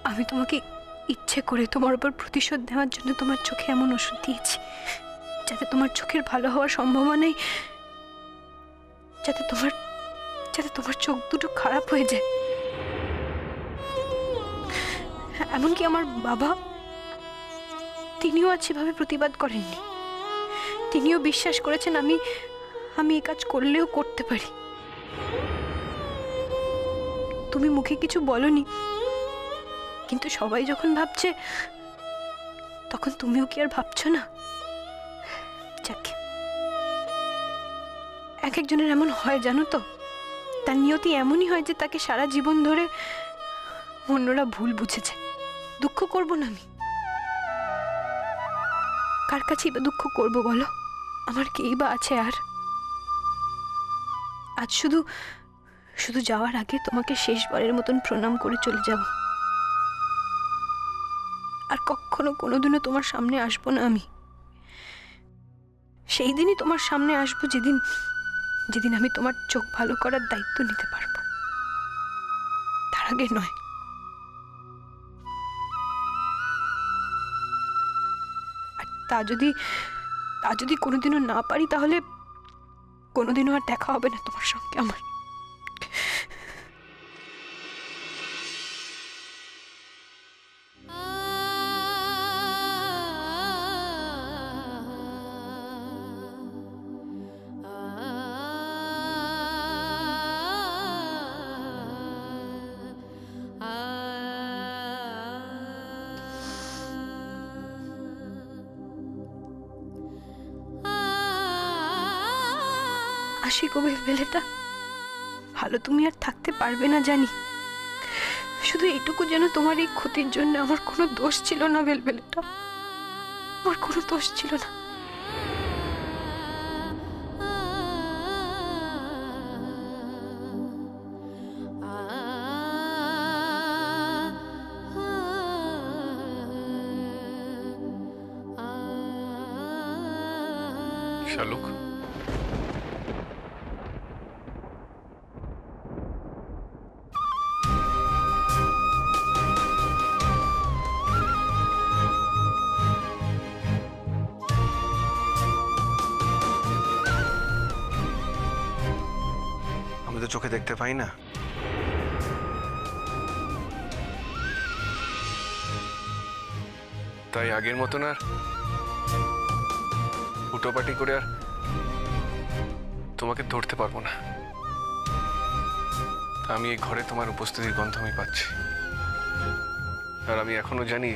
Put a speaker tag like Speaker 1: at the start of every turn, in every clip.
Speaker 1: আমি তোমাকে ইচ্ছে করে তোমার উপর প্রতিশোধ নেওয়ার জন্য তোমার চোখে এমন ওষুধ দিয়েছি, যাতে তোমার চোখের ভালো হওয়ার সম্ভাবনাই, যাতে তোমার চোখ দুটো খারাপ হয়ে যায়। এমনকি আমার বাবা, তিনিও আজ সেভাবে প্রতিবাদ করেননি। তিনিও বিশ্বাস করেছেন আমি এই কাজ করলেও করতে পারি। তুমি মুখে কিছু বলনি, কিন্তু সবাই যখন ভাবছে তখন তুমিও কি আর ভাবছো না? যাকে এক একজনের এমন হয় জানো তো, তার নিয়তি এমনই হয় যে তাকে সারা জীবন ধরে অন্যরা ভুল বুঝেছে। দুঃখ করব না আমি, কার কাছেই বা দুঃখ করব বলো? আমার কেই বা আছে আর? আজ শুধু শুধু যাওয়ার আগে তোমাকে শেষবারের মতন প্রণাম করে চলে যাব। আর কখনো কোনোদিনও তোমার সামনে আসবো না আমি। সেই দিনই তোমার সামনে আসবো যেদিন আমি তোমার চোখ ভালো করার দায়িত্ব নিতে পারবো, তার আগে নয়। আর তা যদি কোনোদিনও না পারি, তাহলে কোনোদিনও আর দেখা হবে না তোমার সঙ্গে আমার। আসি গো বেলবেলেটা, ভালো তুমি আর থাকতে পারবে না জানি, শুধু এইটুকু যেন তোমার এই ক্ষতির জন্য আমার কোনো দোষ ছিল না বেলবেলেটা, আমার কোনো দোষ ছিল না।
Speaker 2: শালুক, আমি তো চোখে দেখতে পাই না। তাই আগের মতন আর হুটোপাটি করে আর তোমাকে ধরতে পারবো না। আমি এই ঘরে তোমার উপস্থিতির গন্ধ আমি পাচ্ছি, আর আমি এখনো জানি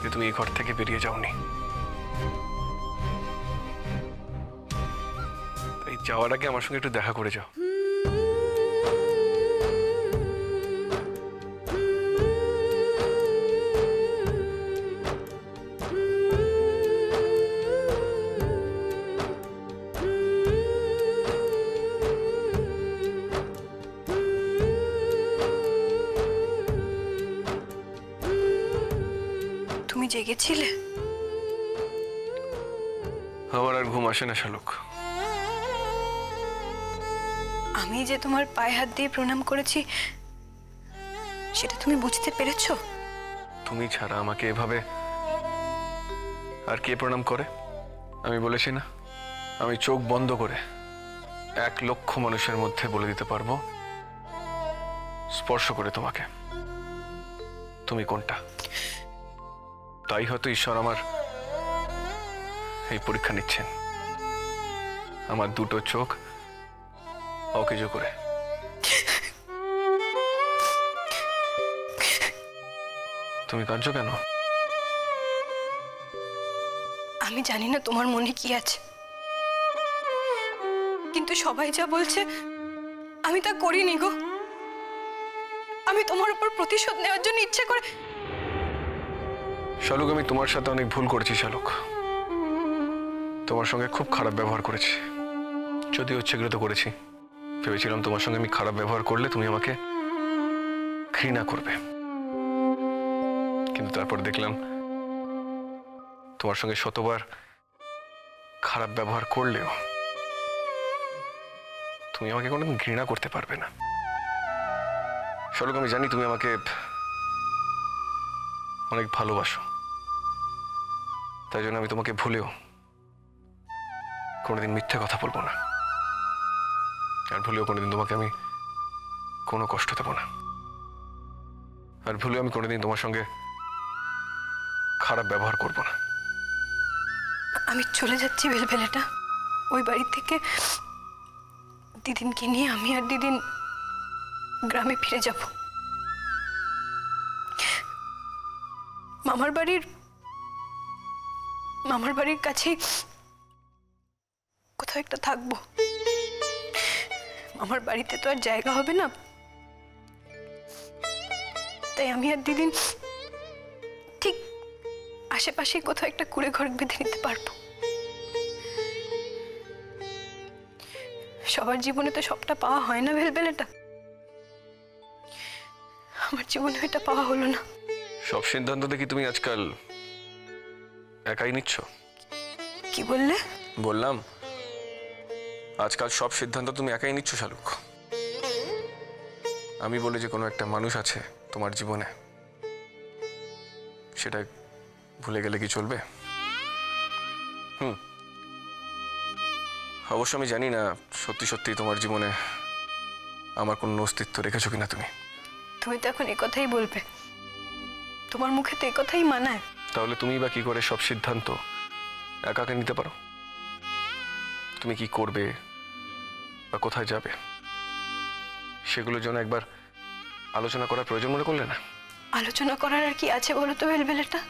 Speaker 2: যে তুমি এই ঘর থেকে বেরিয়ে যাওনি। তাই যাওয়ার আগে আমার সঙ্গে একটু দেখা করে যাও।
Speaker 1: তুমি জেগেছিলে?
Speaker 2: আমার আর ঘুম আসে না শালুক।
Speaker 1: আমি যে তোমার পায়ে হাত দিয়ে প্রণাম করেছি, সেটা তুমি বুঝতে পেরেছো?
Speaker 2: তুমি ছাড়া আমাকে এভাবে আর কে প্রণাম করে? আমি বলেছি না, আমি চোখ বন্ধ করে 1,00,000 মানুষের মধ্যে বলে দিতে পারবো স্পর্শ করে তোমাকে তুমি কোনটা। তাই হয়তো ঈশ্বর আমার এই পরীক্ষা নিচ্ছেন, আমার দুটো চোখ অকেজো করে। তুমি কাঁদছো কেন?
Speaker 1: আমি জানি না তোমার মনে কি আছে, কিন্তু সবাই যা বলছে আমি তা করিনি গো। আমি তোমার উপর প্রতিশোধ নেওয়ার জন্য ইচ্ছে করে।
Speaker 2: শালুক, আমি তোমার সাথে অনেক ভুল করেছি শালুক। তোমার সঙ্গে খুব খারাপ ব্যবহার করেছি, যদিও ইচ্ছেকৃত করেছি। ভেবেছিলাম তোমার সঙ্গে আমি খারাপ ব্যবহার করলে তুমি আমাকে ঘৃণা করবে, কিন্তু তারপর দেখলাম তোমার সঙ্গে শতবার খারাপ ব্যবহার করলেও তুমি আমাকে কোনোদিন ঘৃণা করতে পারবে না। শালুক, আমি জানি তুমি আমাকে অনেক ভালোবাসো, তাই জন্য আমি তোমাকে ভুলেও কোনোদিন মিথ্যে কথা বলবো না, আর ভুলেও কোনোদিন তোমাকে আমি কোনো কষ্ট দেবো না, আর ভুলেও আমি কোনোদিন তোমার সঙ্গে খারাপ ব্যবহার করব না।
Speaker 1: আমি চলে যাচ্ছি বেলবেলাটা, ওই বাড়ি থেকে দিদিনকে নিয়ে আমি আর দিদিন গ্রামে ফিরে যাব। মামার বাড়ির কাছেই কোথাও একটা থাকবো। আমার বাড়িতে তো আর জায়গা হবে না, তাই আমি আর দিদিন ঠিক আশেপাশে কোথাও একটা কুড়ে ঘর বেঁধে নিতে পারবো। সবার জীবনে তো সবটা পাওয়া হয় না বেলবেলাটা, আমার জীবনে এটা পাওয়া হলো না।
Speaker 2: সব সিদ্ধান্ত দেখি তুমি আজকাল একাই নিচ্ছ।
Speaker 1: কি বললে?
Speaker 2: বললাম আজকাল সব সিদ্ধান্ত তুমি একাই নিচ্ছ শালুক। আমি বলে যে কোনো একটা মানুষ আছে তোমার জীবনে, সেটা ভুলে গেলে কি চলবে? অবশ্য আমি জানি না সত্যি সত্যি তোমার জীবনে আমার কোনো অস্তিত্ব রেখেছো কিনা তুমি।
Speaker 1: তুমি তো এখন একথাই বলবে, তোমার মুখে তো একথাই মানায়।
Speaker 2: তাহলে তুমি বা কি করে সব সিদ্ধান্ত একাকে নিতে পারো? তুমি কি করবে বা কোথায় যাবে সেগুলোর জন্য একবার আলোচনা করার প্রয়োজন মনে করলে না?
Speaker 1: আলোচনা করার আর কি আছে বলো তো বেলবেলাটা?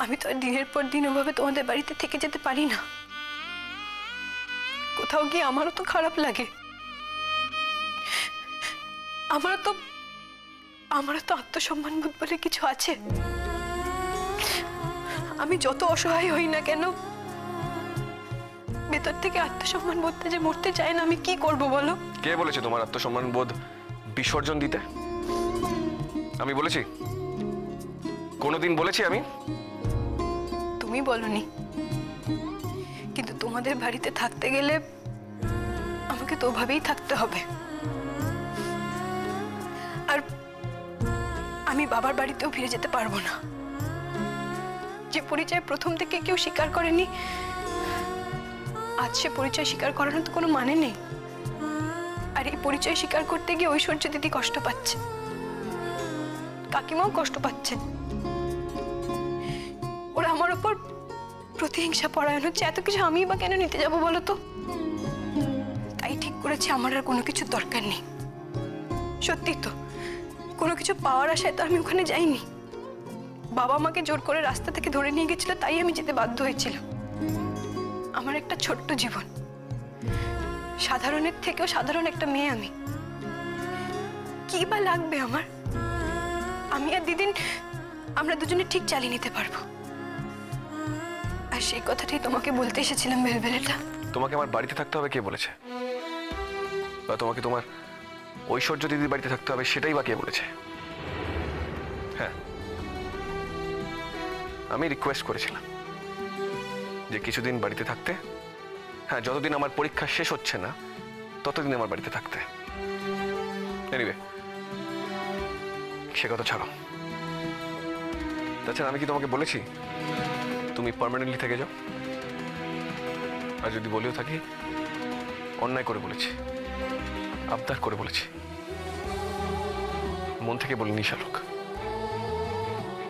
Speaker 1: আমি তো আর দিনের পর দিন ওভাবে তোমাদের বাড়িতে থেকে যেতে পারি না। কোথাও গিয়ে আমারও তো খারাপ লাগে, আমারও তো আত্মসম্মান বোধ বলে কিছু আছে। আমি যত অসহায় হই না কেন, ভেতর থেকে আত্মসম্মান বোধটা যে মরতে চায় না, আমি কি করব বলো?
Speaker 2: কে বলেছে তোমার আত্মসম্মান বোধ বিসর্জন দিতে? আমি বলেছি? কোনোদিন বলেছি আমি?
Speaker 1: তুমি বলনি, কিন্তু তোমাদের বাড়িতে থাকতে গেলে আমাকে তো ওভাবেই থাকতে হবে। আর আমি বাবার বাড়িতেও ফিরে যেতে পারবো না। যে পরিচয় প্রথম থেকে কেউ স্বীকার করেনি, আজ সে পরিচয় স্বীকার করানোর তো কোনো মানে নেই। আর এই পরিচয় স্বীকার করতে গিয়ে ঐশ্বর্য দিদি কষ্ট পাচ্ছে, কাকিমাও কষ্ট পাচ্ছেন। ওরা আমার ওপর প্রতিহিংসা পরায়ণ হচ্ছে। এত কিছু আমি বা কেন নিতে যাবো বলো তো? তাই ঠিক করেছি আমার আর কোনো কিছুর দরকার নেই। সত্যি তো, কোনো কিছু পাওয়ার আশায় তো আমি ওখানে যাইনি। বাবা আমাকে জোর করে রাস্তা থেকে ধরে নিয়ে গেছিল, তাই আমি যেতে বাধ্য হয়েছিলাম। আমার একটা ছোট্ট জীবন, সাধারণের থেকেও সাধারণ একটা মেয়ে আমি। কি বা লাগবে আমার? আমি আর দিদিন আমরা দুজনে ঠিক চালিয়ে নিতে পারবো। আর সেই কথাটাই তোমাকে বলতে এসেছিলাম বেলবেলাটা।
Speaker 2: তোমাকে আমার বাড়িতে থাকতে হবে কে বলেছে? বা তোমাকে তোমার ঐশ্বর্য দিদির বাড়িতে থাকতে হবে সেটাই বা কে বলেছে? হ্যাঁ, আমি রিকোয়েস্ট করেছিলাম যে কিছুদিন বাড়িতে থাকতে। হ্যাঁ, যতদিন আমার পরীক্ষা শেষ হচ্ছে না ততদিন আমার বাড়িতে থাকতে। এনিওয়ে, সে কথা ছাড়ো। তাছাড়া আমি কি তোমাকে বলেছি তুমি পার্মানেন্টলি থেকে যাও? আর যদি বলেও থাকি, অন্যায় করে বলেছি, আবদার করে বলেছি, মন থেকে বলিনি শালুক।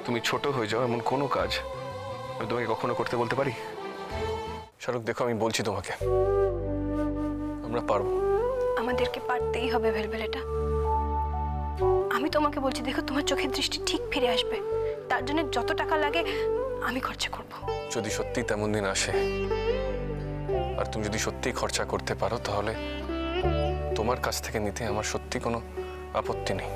Speaker 2: তুমি ছোট হয়ে যাও এমন কোনো কাজ আমি তোমাকে কখনো করতে বলতে পারি? শালুক দেখো, আমি বলছি তোমাকে, আমরা পারবো।
Speaker 1: আমাদেরকে পারতেই হবে বেলবেলাটা। আমি তোমাকে বলছি, দেখো তোমার চোখের দৃষ্টি ঠিক ফিরে আসবে। তার জন্য যত টাকা লাগে আমি খরচা করব।
Speaker 2: যদি সত্যি তেমন দিন আসে আর তুমি যদি সত্যি খরচা করতে পারো, তাহলে তোমার কাছ থেকে নিতে আমার সত্যি কোনো আপত্তি নেই।